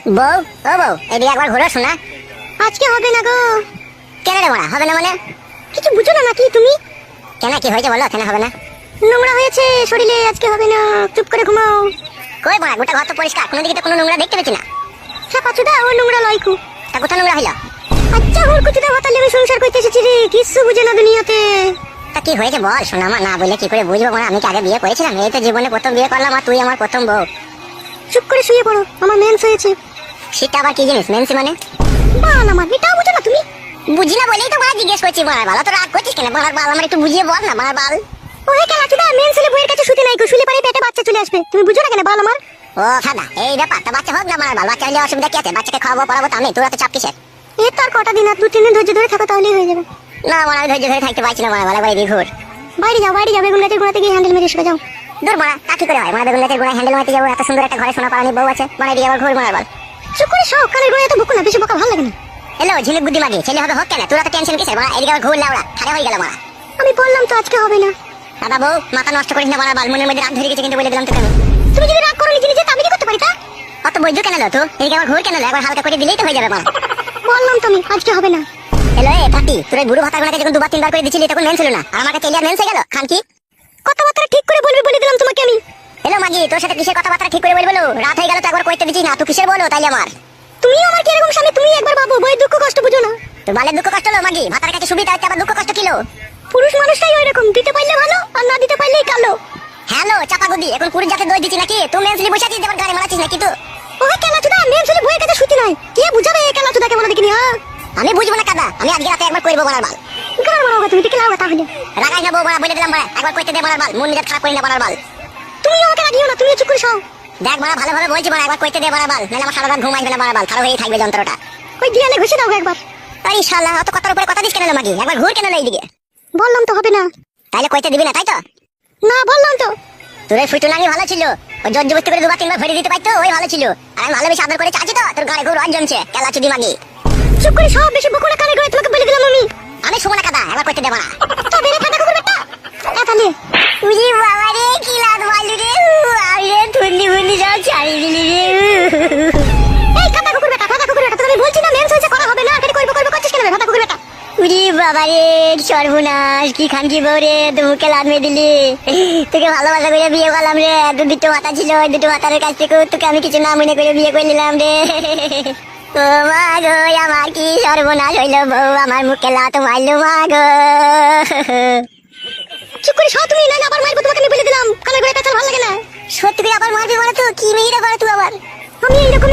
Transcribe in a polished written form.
বউ, ও বউ, এদিকে একবার ঘুরো শোনা। আজকে হবে না গো। কেন রে মারা হবে না মানে? কিছু বুঝো না নাকি তুমি? কেন, কি হয়েছে বলো, কেন হবে না? নোংরা হয়েছে শরীরে, আজকে হবে না, চুপ করে ঘুমাও। কই মারা, গোটা ঘর তো পরিষ্কার, কোনো দিকে তো কোনো নোংরা দেখতে পেছি না। হ্যাঁ পাচুদা, ও নোংরা লয় খুব। তা কোথায় নোংরা হইলো? আচ্ছা ওর কুচুদা হতালে আমি সংসার করতে এসেছি রে, কিছু বুঝে না দুনিয়াতে। তা কি হয়েছে বল শোনা, মা না বললে কি করে বুঝবো মারা? আমি কি আগে বিয়ে করেছিলাম? এই তো জীবনে প্রথম বিয়ে করলাম, আর তুই আমার প্রথম বউ। চুপ করে শুয়ে পড়ো, আমার মেন্স হয়েছে। সেটা আবার কি জিনিস মেন্সি মানে? বাল আমার, এটাও বুঝো না তুমি? বুঝি না বলেই তো মারা জিজ্ঞেস করছি। মারার বাল তো রাগ করছিস কেন? মারার বাল আমার একটু বুঝিয়ে বল না মারার বাল। ওহে কেলাচুদা, মেন্স হলে বইয়ের কাছে শুতে নাই গো, শুলে পারে পেটে বাচ্চা চলে আসবে, তুমি বুঝো না কেন বাল আমার? ও খাদা, এই ব্যাপার। তা বাচ্চা হোক না মারার বাল, বাচ্চা হলে অসুবিধা কি আছে? বাচ্চাকে খাওয়াবো পড়াবো তো আমি, তোরা তো চাপ কিসের? এর তার কটা দিন, আর 2-3 দিন ধৈর্য ধরে থাকো তাহলেই হয়ে যাবে। না মারা, আমি ধৈর্য ধরে থাকতে পারছি না মারার বাল, একবার এদিকে ঘুর। বাইরে যাও, বাইরে যাও, বেগুন গাছের গোড়াতে গিয়ে হ্যান্ডেল মেরে এসে যাও। দূর মারা, তা কি করে হয়? মারা বেগুন গাছের গোড়ায় হ্যান্ডেল মারতে যাবো? এত সুন্দর একটা ঘরে সোনা পালানি বউ আছে, মারা এদিকে আবার ঘুর মারার বাল। চুপ করে সব কানের গোড়ায় তো বকো না, বেশি বকা ভালো লাগে না। হ্যালো ঝিলিক বুদ্ধি মাগি, ছেলে হবে হোক কেন? তোরা তো টেনশন কিসের মারা? এদিকে আবার ঘুর লাউড়া, খারে হয়ে গেল মারা। আমি বললাম তো আজকে হবে না। দাদা বউ, মাথা নষ্ট করিস না মারার বাল, মনের মধ্যে রাগ ধরে গেছে কিন্তু বলে দিলাম তোকে আমি। তুমি যদি রাগ করো নিজে নিজে, তা আমি কি করতে পারি তা? অত বৈদ্য কেন লো তো? এদিকে আবার ঘুর কেন লো? একবার হালকা করে দিলেই তো হয়ে যাবে মারা। বললাম তো আমি আজকে হবে না। হ্যালো এ পাটি, তোর এই বুড়ো ভাতার গোনাকে যখন 2-3 বার করে দিছিলি তখন মেন ছিল না, আর আমার কাছে এলিয়ার মেন্স হয়ে গেল। খান কি কথাবার্তা ঠিক করে বলবি বলে দিলাম তোমাকে আমি। হ্যালো মাগি, তোর সাথে কিসের কথাবার্তা ঠিক করে বলবো? রাত হয়ে গেল তো একবার কইতে দিছিস না, তুই কিসের বলো তাইলে আমার? তুমি আমার কি এরকম স্বামী? তুমি একবার ভাবো, বই দুঃখ কষ্ট বুঝো না। তোর বালের দুঃখ কষ্ট হলো মাগি, ভাতার কাছে সুবিধা হচ্ছে আবার দুঃখ কষ্ট কিলো? পুরুষ মানুষটাই ওই রকম, দিতে পারলে ভালো আর না দিতে পারলেই কালো। হ্যালো চাপা গুদি, এখন পুরুষ জাতে দই দিচ্ছি নাকি? তুই মেন্সলি বসে আছিস, যেমন গাড়ি মারাচ্ছিস নাকি তুই? ওহে কেলাচুদা, মেয়ে ছেলে বইয়ের কাছে শুতি নাই, কে বুঝাবে এই কেলাচুদাকে বলে দেখিনি? হ্যাঁ আমি বুঝবো না কাদা, আমি আজকে রাতে একবার করবো মারার বাল। গান মারাও তুমি, টিকে লাও তাহলে। রাগাই না বউ মারা, বলে দিলাম মারা, একবার কইতে দে মারার বাল, মন নিজের খারাপ করি না মারার বাল। তুমি আমাকে রাগিও না, তুমি চুপ করে সও। দেখ মারা, ভালোভাবে বলছি মারা, একবার কইতে দে মারার বাল, নাহলে আমার সারা রাত ঘুম আসবে না মারার বাল, খারাপ হয়েই থাকবে যন্ত্রটা। ওই দিয়ালে ঘুষে দাও গো একবার। তাই শালা অত কথার উপরে কথা দিস কেন লো মাগি? একবার ঘুর কেন লো এইদিকে? বললাম তো হবে না। তাইলে কইতে দিবি না তাই তো? না বললাম তো। তোর এই ফুটু নাঙ্গি ভালো ছিল, ওই জোর জবস্তি করে 2-3 বার ভরে দিতে পারতো, ওই ভালো ছিল। আর আমি ভালোবেসে আদর করে চাচ্ছি তো, তোর গাড়ি ঘুর রজ জমছে, কেলা চুদি মাগি। চুপ করে সব, বেশি বকো না, কানের গোড়ায় তোমাকে বলে দিলাম আমি। আমি শুবো না কাদা, একবার কইতে দে মারা। তবে রে ফাটা কুকুর বেটা, তাহলে উজি বাবা রে, কি লাদ মারলি রে, আমি রে ঠুন্ডি ফুন্ডি সব ছাড়িয়ে দিলি রে। এই ফাটা কুকুর বেটা, ফাটা কুকুর বেটা, তুমি বলছি না মেন্স হয়েছে, করা হবে না, আর করবো করবো করছিস কেন ফাটা কুকুর বেটা? উজি বাবা রে, সর্বনাশ, কি খান কি বউ রে, তুই মুখে লাদ মেরে দিলি। তোকে ভালোবাসা করে বিয়ে করলাম রে, দুটো মাথা ছিল, ওই দুটো মাথার কাছ থেকে তোকে আমি কিছু না মনে করে বিয়ে করে নিলাম রে। ও মা গো, আমার কি সর্বনাশ হইলো, বউ আমার মুখে লাত মারলো মা গো। চুপ করে সব, তুমি না আবার মারবো তোমাকে, আমি বলে দিলাম, কানের গোড়ায় পেঁচাল ভালো লাগে না। সত্যি করে আবার মারবি মানে? তো কি মেয়েরা করে তুই আবার? আমি এইরকম